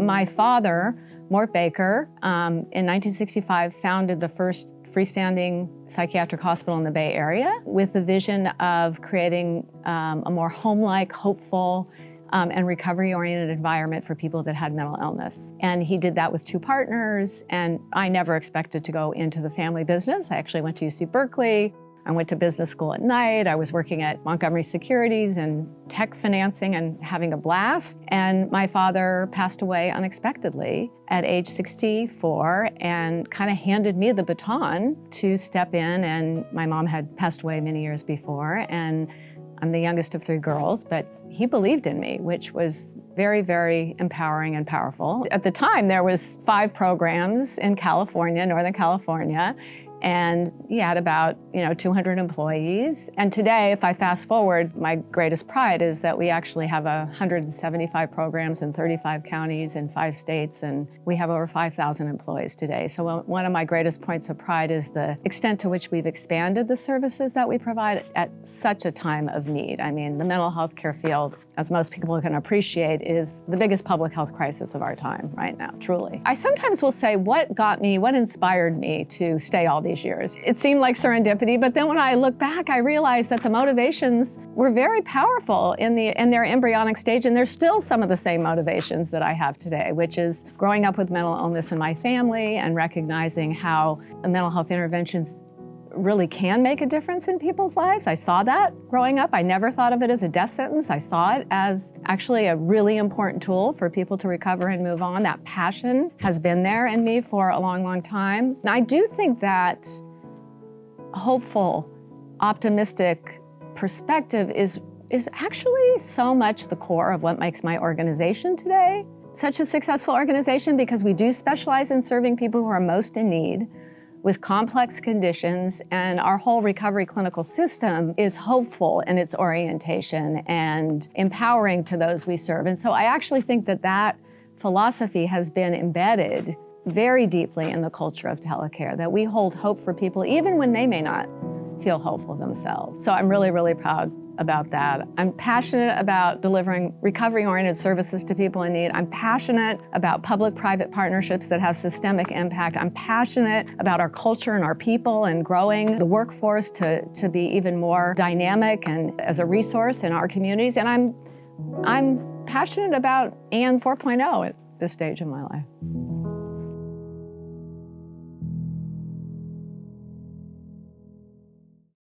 My father, Mort Bakar, in 1965 founded the first freestanding psychiatric hospital in the Bay Area with the vision of creating a more home-like, hopeful, and recovery-oriented environment for people that had mental illness. And he did that with 2 partners, and I never expected to go into the family business. I actually went to UC Berkeley. I went to business school at night. I was working at Montgomery Securities and tech financing and having a blast. And my father passed away unexpectedly at age 64 and kind of handed me the baton to step in. And my mom had passed away many years before. And I'm the youngest of 3 girls, but he believed in me, which was very, very empowering and powerful. At the time, there was 5 programs in California, Northern California, and he had about 200 employees. And today, if I fast forward, my greatest pride is that we actually have 175 programs in 35 counties in 5 states, and we have over 5,000 employees today. So one of my greatest points of pride is the extent to which we've expanded the services that we provide at such a time of need. I mean, the mental health care field, as most people can appreciate, is the biggest public health crisis of our time right now, truly. I sometimes will say, what inspired me to stay all these years? It seemed like serendipity, but then when I look back, I realized that the motivations were very powerful in their embryonic stage, and they're still some of the same motivations that I have today, which is growing up with mental illness in my family and recognizing how mental health interventions really can make a difference in people's lives. I saw that growing up. I never thought of it as a death sentence. I saw it as actually a really important tool for people to recover and move on. That passion has been there in me for a long, long time. And I do think that hopeful, optimistic perspective is actually so much the core of what makes my organization today such a successful organization, because we do specialize in serving people who are most in need with complex conditions, and our whole recovery clinical system is hopeful in its orientation and empowering to those we serve. And so I actually think that philosophy has been embedded very deeply in the culture of Telecare, that we hold hope for people even when they may not feel hopeful themselves. So I'm really, really proud about that. I'm passionate about delivering recovery-oriented services to people in need. I'm passionate about public-private partnerships that have systemic impact. I'm passionate about our culture and our people and growing the workforce to be even more dynamic and as a resource in our communities. And I'm passionate about AN 4.0 at this stage in my life.